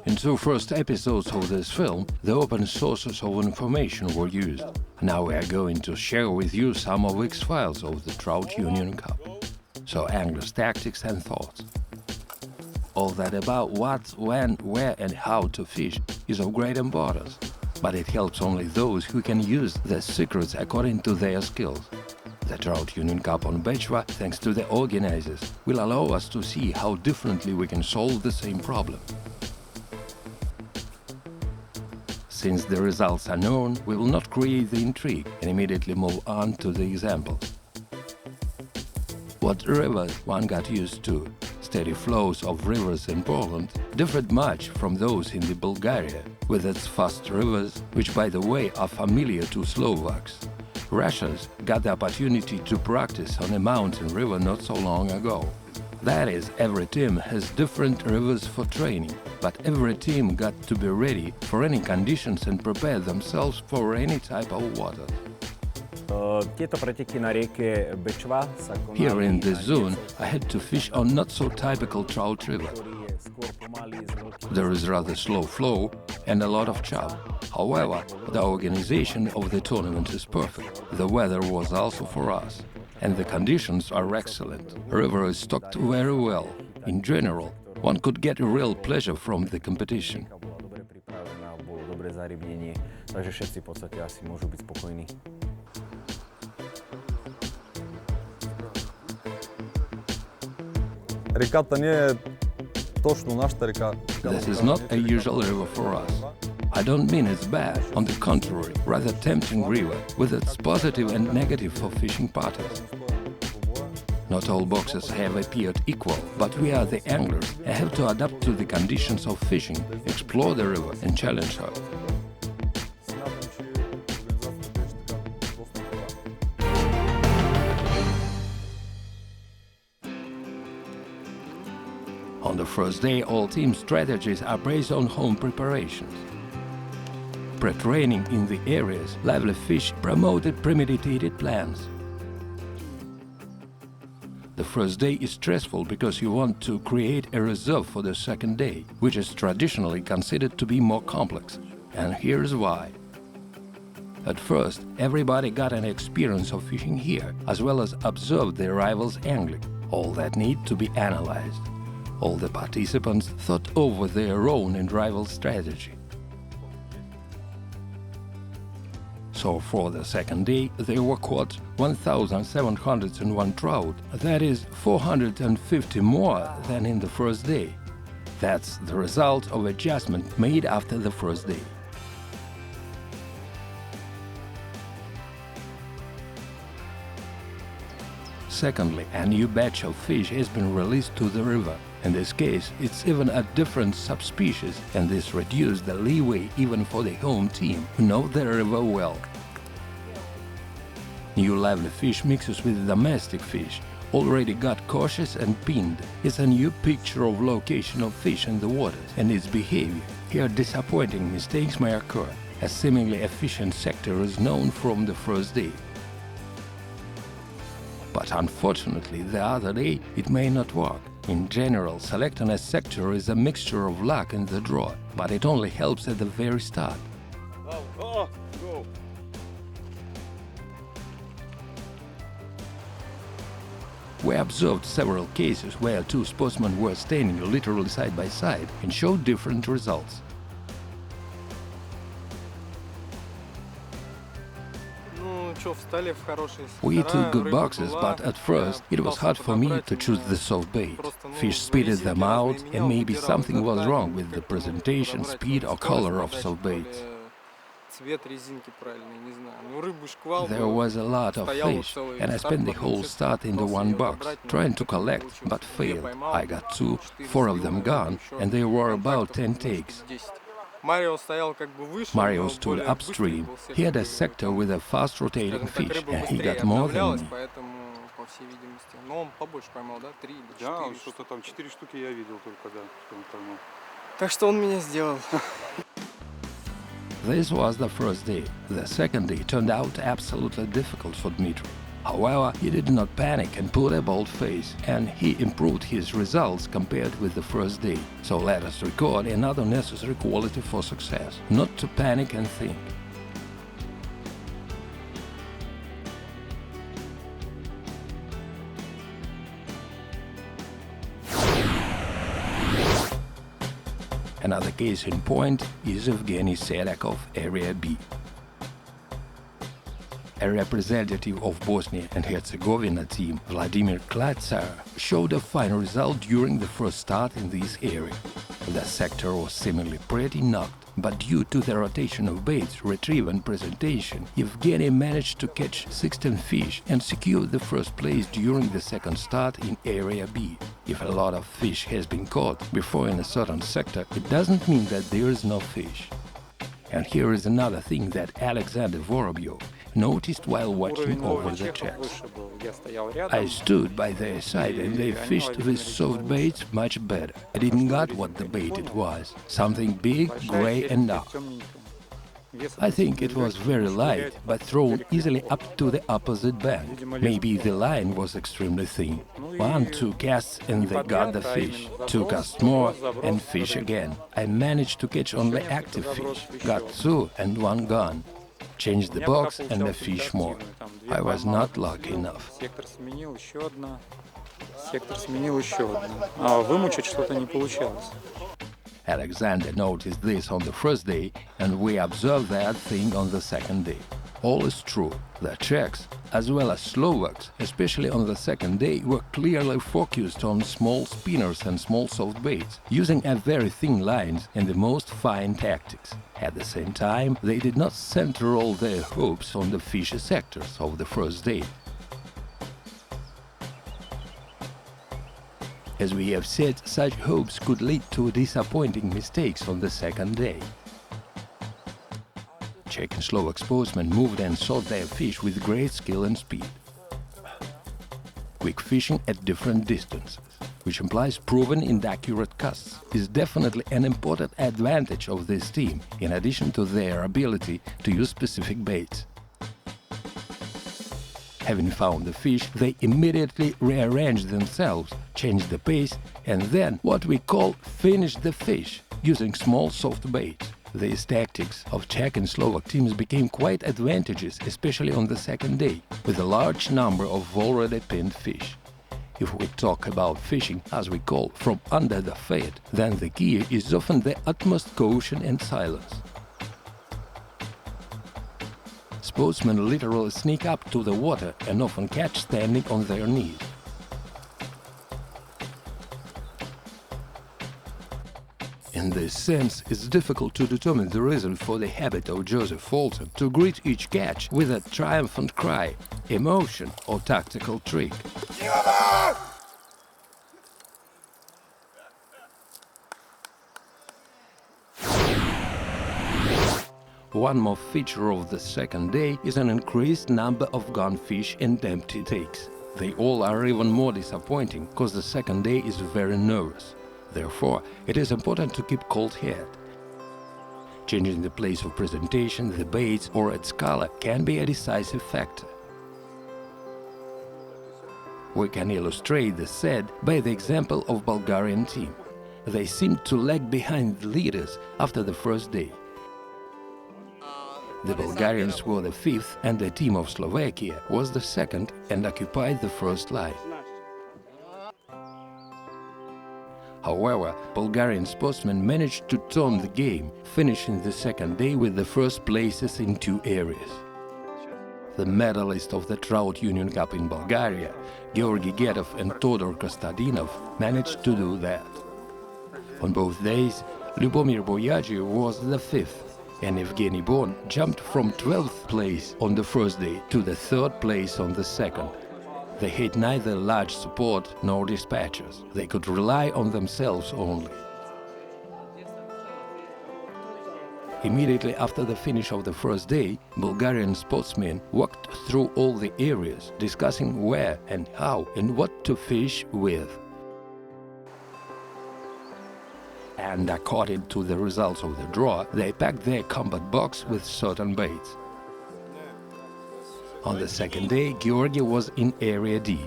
In two first episodes of this film, the open sources of information were used. Now we are going to share with you some of X-files of the Trout Union Cup. So anglers' tactics and thoughts. All that about what, when, where and how to fish is of great importance, but it helps only those who can use the secrets according to their skills. The Trout Union Cup on Bechva, thanks to the organizers, will allow us to see how differently we can solve the same problem. Since the results are known, we will not create the intrigue and immediately move on to the examples. What rivers one got used to? Steady flows of rivers in Poland differed much from those in the Bulgaria, with its fast rivers, which by the way are familiar to Slovaks. Russians got the opportunity to practice on a mountain river not so long ago. That is, every team has different rivers for training, but every team got to be ready for any conditions and prepare themselves for any type of water. Here in this zone, I had to fish on not so typical trout river. There is rather slow flow and a lot of chub. However, the organization of the tournament is perfect. The weather was also for us, and the conditions are excellent. River is stocked very well. In general, one could get a real pleasure from the competition. This is not a usual river for us. I don't mean it's bad, on the contrary, rather tempting river, with its positive and negative for fishing parties. Not all boxes have appeared equal, but we are the anglers and have to adapt to the conditions of fishing, explore the river and challenge her. On the first day, all team strategies are based on home preparations. Pre-training in the areas, lively fish promoted premeditated plans. The first day is stressful because you want to create a reserve for the second day, which is traditionally considered to be more complex. And here's why. At first, everybody got an experience of fishing here, as well as observed their rivals angling. All that need to be analyzed. All the participants thought over their own and rival strategy. So for the second day, there were caught 1,701 trout, that is 450 more than in the first day. That's the result of adjustment made after the first day. Secondly, a new batch of fish has been released to the river. In this case, it's even a different subspecies, and this reduced the leeway even for the home team, who know the river well. New lively fish mixes with domestic fish, already got cautious and pinned. It's a new picture of location of fish in the waters and its behavior. Here disappointing mistakes may occur, a seemingly efficient sector is known from the first day. But unfortunately, the other day it may not work. In general, selecting a sector is a mixture of luck and the draw, but it only helps at the very start. Go. We observed several cases where two sportsmen were standing literally side by side and showed different results. We took good boxes, but at first it was hard for me to choose the soft bait. Fish spitted them out, and maybe something was wrong with the presentation, speed or color of soft baits. There was a lot of fish, and I spent the whole start in the one box, trying to collect, but failed. I got 2, 4 of them gone, and there were about 10 takes. Mario stood upstream. He had a sector with a fast-rotating fish, and he got more than me. This was the first day. The second day turned out absolutely difficult for Dmitry. However, he did not panic and put a bold face, and he improved his results compared with the first day. So let us record another necessary quality for success: not to panic and think. Another case in point is Evgeny Sedak of Area B. A representative of Bosnia and Herzegovina team, Vladimir Klatsar, showed a fine result during the first start in this area. The sector was seemingly pretty knocked, but due to the rotation of baits, retrieve and presentation, Evgeny managed to catch 16 fish and secure the first place during the second start in Area B. If a lot of fish has been caught before in a certain sector, it doesn't mean that there is no fish. And here is another thing that Alexander Vorobyov noticed while watching over the Czechs. I stood by their side and they fished with soft baits much better. I didn't got what the bait it was, something big, grey and dark. I think it was very light, but thrown easily up to the opposite bank. Maybe the line was extremely thin. 1-2 casts and they got the fish. 2 casts more and fish again. I managed to catch only active fish. Got 2 and 1 gone. Changed the box and a fish more. I was not lucky enough. Alexander noticed this on the first day, and we observed that thing on the second day. All is true. The Czechs, as well as Slovaks, especially on the second day, were clearly focused on small spinners and small soft baits, using a very thin lines and the most fine tactics. At the same time, they did not center all their hopes on the fishy sectors of the first day. As we have said, such hopes could lead to disappointing mistakes on the second day. Czech and Slovak sportsmen moved and sought their fish with great skill and speed. Quick fishing at different distances, which implies proven and accurate casts, is definitely an important advantage of this team, in addition to their ability to use specific baits. Having found the fish, they immediately rearranged themselves, changed the pace, and then what we call finish the fish, using small soft baits. These tactics of Czech and Slovak teams became quite advantageous, especially on the second day, with a large number of already pinned fish. If we talk about fishing, as we call, from under the fat, then the key is often the utmost caution and silence. Sportsmen literally sneak up to the water and often catch standing on their knees. In this sense, it's difficult to determine the reason for the habit of Joseph Fulton to greet each catch with a triumphant cry, emotion or tactical trick. One more feature of the second day is an increased number of gone fish and empty takes. They all are even more disappointing, because the second day is very nervous. Therefore, it is important to keep cold head. Changing the place of presentation, the baits or its color can be a decisive factor. We can illustrate this said by the example of Bulgarian team. They seemed to lag behind the leaders after the first day. The Bulgarians were the fifth and the team of Slovakia was the second and occupied the first line. However, Bulgarian sportsmen managed to turn the game, finishing the second day with the first places in 2 areas. The medalists of the Trout Union Cup in Bulgaria, Georgi Gedov and Todor Kostadinov, managed to do that. On both days, Lyubomir Boyadji was the 5th, and Evgeny Bon jumped from 12th place on the first day to the 3rd place on the second. They had neither large support nor dispatchers. They could rely on themselves only. Immediately after the finish of the first day, Bulgarian sportsmen walked through all the areas, discussing where and how and what to fish with. And according to the results of the draw, they packed their combat box with certain baits. On the second day, Georgi was in Area D.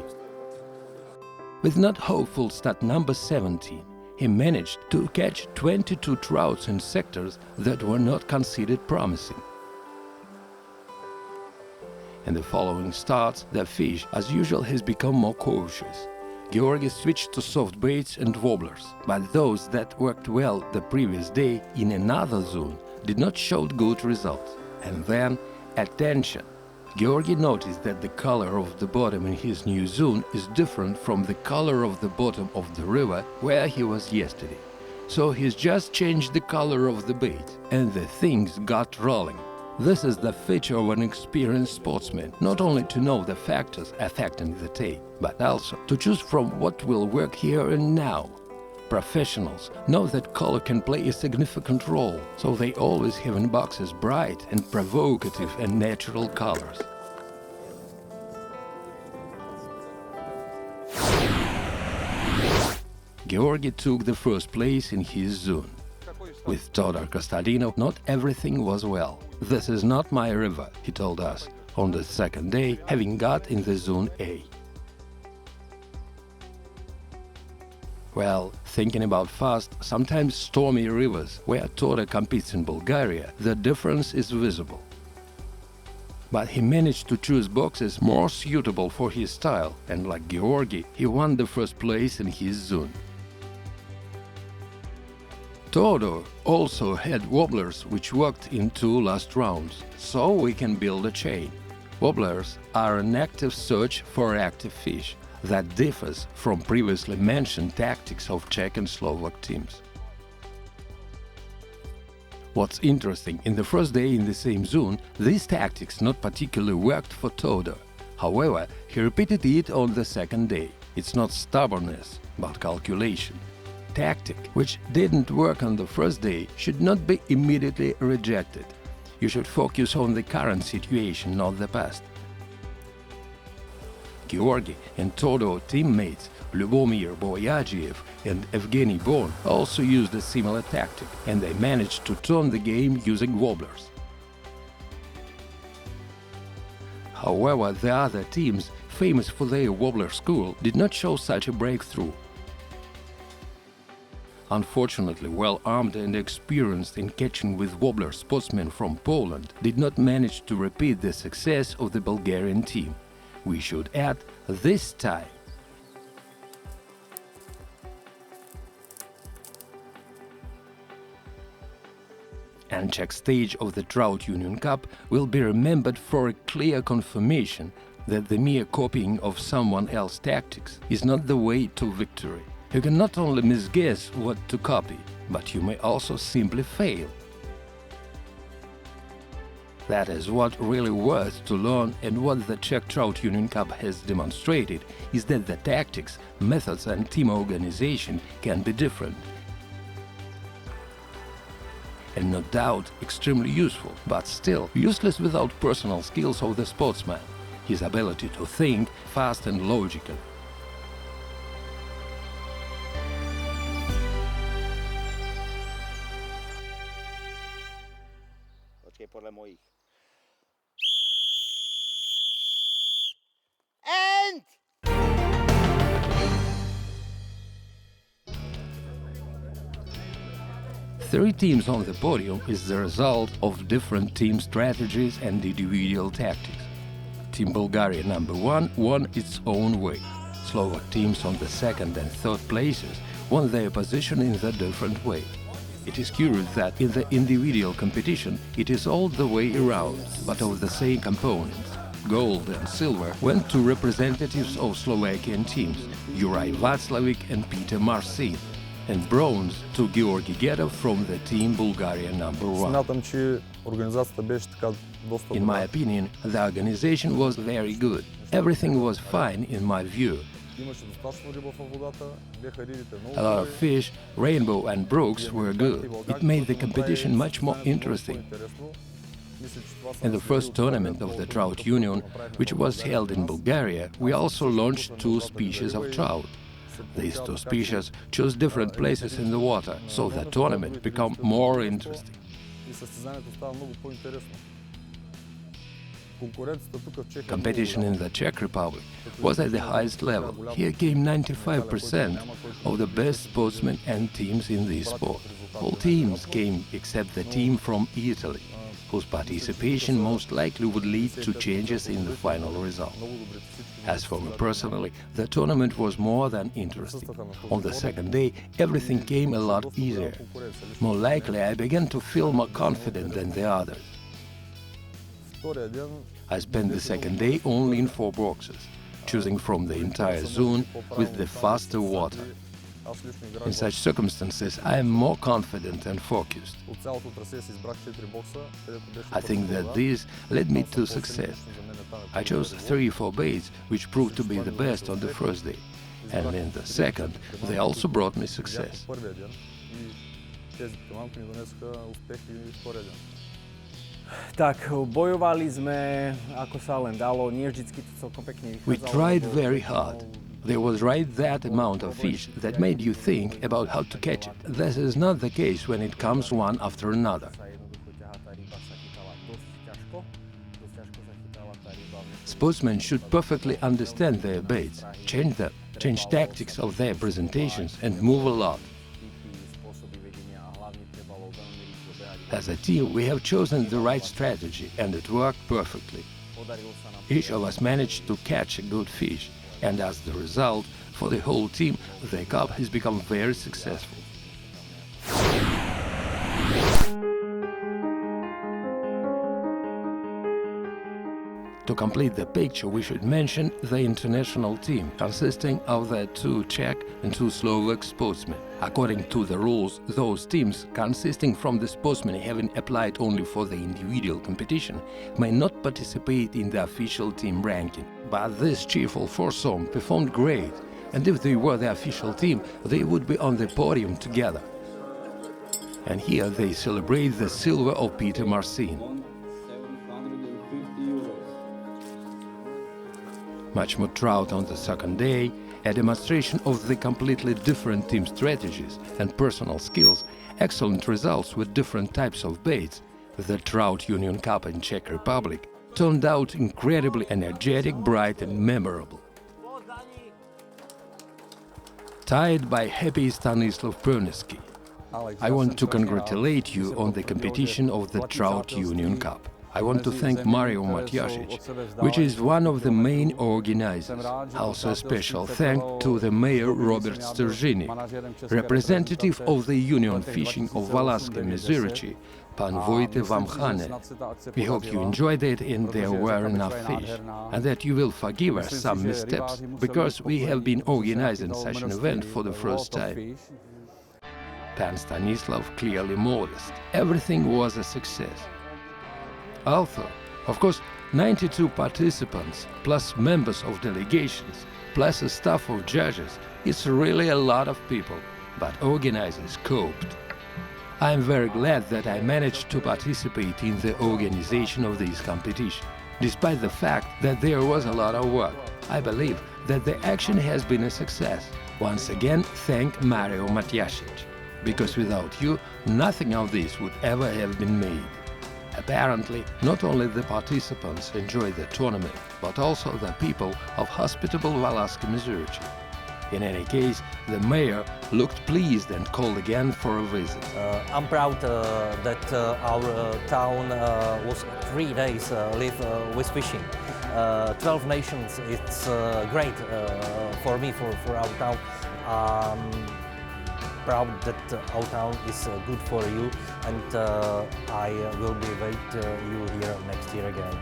With not hopeful start number 17, he managed to catch 22 trouts in sectors that were not considered promising. In the following starts, the fish, as usual, has become more cautious. Georgi switched to soft baits and wobblers, but those that worked well the previous day in another zone did not show good results. And then, attention! Georgi noticed that the color of the bottom in his new zone is different from the color of the bottom of the river where he was yesterday. So he's just changed the color of the bait, and the things got rolling. This is the feature of an experienced sportsman, not only to know the factors affecting the take, but also to choose from what will work here and now. Professionals know that color can play a significant role, so they always have in boxes bright and provocative and natural colors. Georgi took the first place in his zone. With Todor Kostadinov, not everything was well. "This is not my river," he told us on the second day, having got in the zone A. Well, thinking about fast, sometimes stormy rivers where Todor competes in Bulgaria, the difference is visible. But he managed to choose boxes more suitable for his style, and like Georgi, he won the first place in his zone. Todor also had wobblers which worked in 2 last rounds, so we can build a chain. Wobblers are an active search for active fish that differs from previously mentioned tactics of Czech and Slovak teams. What's interesting, in the first day in the same zone, these tactics not particularly worked for Todor. However, he repeated it on the second day. It's not stubbornness, but calculation. Tactic, which didn't work on the first day, should not be immediately rejected. You should focus on the current situation, not the past. Georgi and Todor teammates Lyubomir Boyadjiev and Evgeny Bon also used a similar tactic, and they managed to turn the game using wobblers. However, the other teams, famous for their wobbler school, did not show such a breakthrough. Unfortunately, well-armed and experienced in catching with wobbler sportsmen from Poland did not manage to repeat the success of the Bulgarian team. We should add this time. And Czech stage of the Trout Union Cup will be remembered for a clear confirmation that the mere copying of someone else's tactics is not the way to victory. You can not only misguess what to copy, but you may also simply fail. That is what really worth to learn, and what the Czech Trout Union Cup has demonstrated is that the tactics, methods and team organization can be different. And no doubt extremely useful, but still useless without personal skills of the sportsman, his ability to think fast and logical. Podle mojich. And 3 teams on the podium is the result of different team strategies and individual tactics. Team Bulgaria number 1 won its own way. Slovak teams on the second and third places won their position in a different way. It is curious that in the individual competition it is all the way around, but of the same components. Gold and silver went to representatives of Slovakian teams, Juraj Václavic and Peter Marcin, and bronze to Georgi Gedov from the team Bulgaria number 1. In my opinion, the organization was very good. Everything was fine in my view. A lot of fish, rainbow and brooks were good. It made the competition much more interesting. In the first tournament of the Trout Union, which was held in Bulgaria, we also launched 2 species of trout. These 2 species chose different places in the water, so the tournament became more interesting. Competition in the Czech Republic was at the highest level. Here came 95% of the best sportsmen and teams in this sport. All teams came except the team from Italy, whose participation most likely would lead to changes in the final result. As for me personally, the tournament was more than interesting. On the second day, everything came a lot easier. More likely, I began to feel more confident than the others. I spent the second day only in 4 boxes, choosing from the entire zone with the faster water. In such circumstances, I am more confident and focused. I think that this led me to success. I chose 3-4 baits, which proved to be the best on the first day, and in the second, they also brought me success. Tak, bojovali sme, ako sa len dalo, nie vždycky to celkom pekne vychádzalo. We tried very hard. There was right that amount of fish that made you think about how to catch it. This is not the case when it comes one after another. Sportsmen should perfectly understand their baits, change them, change tactics of their presentations and move a lot. As a team, we have chosen the right strategy and it worked perfectly. Each of us managed to catch a good fish, and as the result, for the whole team, the cup has become very successful. To complete the picture, we should mention the international team, consisting of the 2 Czech and 2 Slovak sportsmen. According to the rules, those teams, consisting from the sportsmen having applied only for the individual competition, may not participate in the official team ranking. But this cheerful foursome performed great, and if they were the official team, they would be on the podium together. And here they celebrate the silver of Peter Marcin. Much more trout on the second day, a demonstration of the completely different team strategies and personal skills, excellent results with different types of baits. The Trout Union Cup in Czech Republic turned out incredibly energetic, bright and memorable. Tied by happy Stanislav Pernesky, I want to congratulate you on the competition of the Trout Union Cup. I want to thank Mario Matjasic, which is one of the main organizers. Also a special thank to the mayor Robert Stržini, representative of the Union Fishing of Valašské Meziříčí, Pan Vojte Vamchane. We hope you enjoyed it and there were enough fish, and that you will forgive us some missteps, because we have been organizing such an event for the first time. Pan Stanislav clearly modest. Everything was a success. Although, of course, 92 participants, plus members of delegations, plus a staff of judges, it's really a lot of people, but organizers coped. I am very glad that I managed to participate in the organization of this competition. Despite the fact that there was a lot of work, I believe that the action has been a success. Once again, thank Mario Matjasic, because without you, nothing of this would ever have been made. Apparently, not only the participants enjoyed the tournament, but also the people of hospitable Valašské Meziříčí. In any case, the mayor looked pleased and called again for a visit. I'm proud that our town was 3 days live with fishing. 12 nations, it's great for me, for our town. Proud that our town is good for you, and I will be wait you here next year again.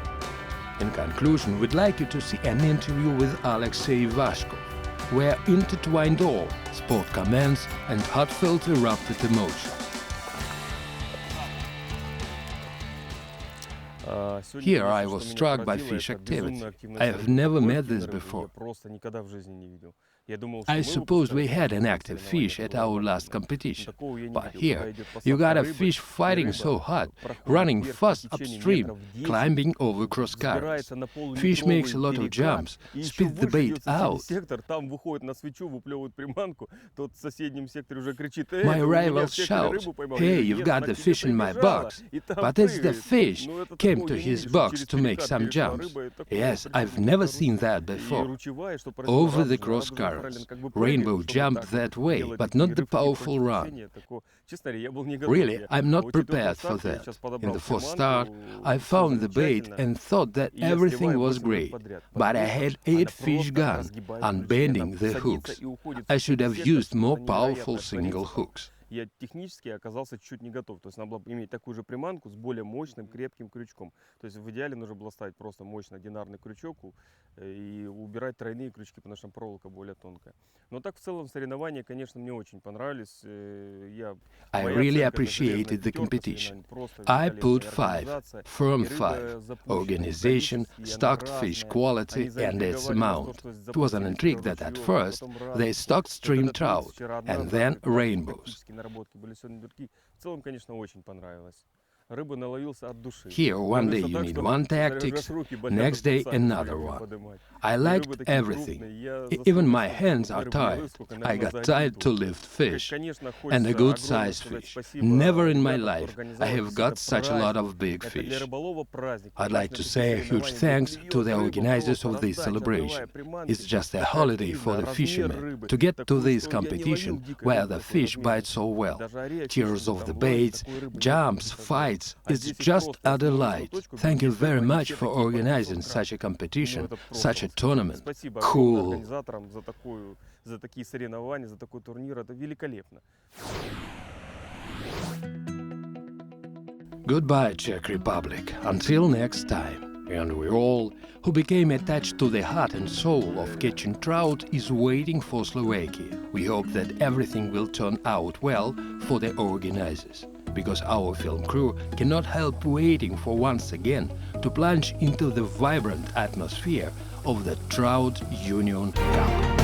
In conclusion, we'd like you to see an interview with Alexei Vashkov, where intertwined all sport comments and heartfelt erupted emotion. Here I was struck by fish activity. I have never met this before. I suppose we had an active fish at our last competition, but here you got a fish fighting so hard, running fast upstream, climbing over cross currents. Fish makes a lot of jumps, spit the bait out. My rivals shout, "Hey, you've got the fish in my box!" But it's the fish came to his box to make some jumps. Yes, I've never seen that before. Over the cross currents. Rainbow jumped that way, but not the powerful run. Really, I'm not prepared for that. In the fourth start, I found the bait and thought that everything was great, but I had 8 fish gone, unbending the hooks. I should have used more powerful single hooks. Я технически оказался чуть не готов. То есть надо было иметь такую же приманку с более мощным, крепким крючком. То есть в идеале нужно было ставить просто мощный одинарный крючок и убирать тройные крючки, потому что проволока более тонкая. Но так в целом соревнования, конечно, мне очень понравились. I really appreciated the competition. I put 5, firm 5, organization, stocked fish quality and its amount. It was an intrigue that at first they stocked stream trout and then rainbows. В целом, конечно, очень понравилось. Рыбу наловился от души. Here one day you need one tactics, next day another one. I liked everything. Even my hands are tired. I got tired to lift fish. And a good sized fish. Never in my life I have got such a lot of big fish. I'd like to say a huge thanks to the organizers of this celebration. It's just a holiday for the fishermen to get to this competition where the fish bite so well. Tears of the baits, jumps, fights. It's just a delight. Thank you very much for organizing such a competition, such a tournament. Cool. За такие соревнования, за такой турнир, это великолепно. Goodbye, Czech Republic. Until next time. And we all, who became attached to the heart and soul of catching trout, is waiting for Slovakia. We hope that everything will turn out well for the organizers, because our film crew cannot help waiting for once again to plunge into the vibrant atmosphere of the Trout Union Cup.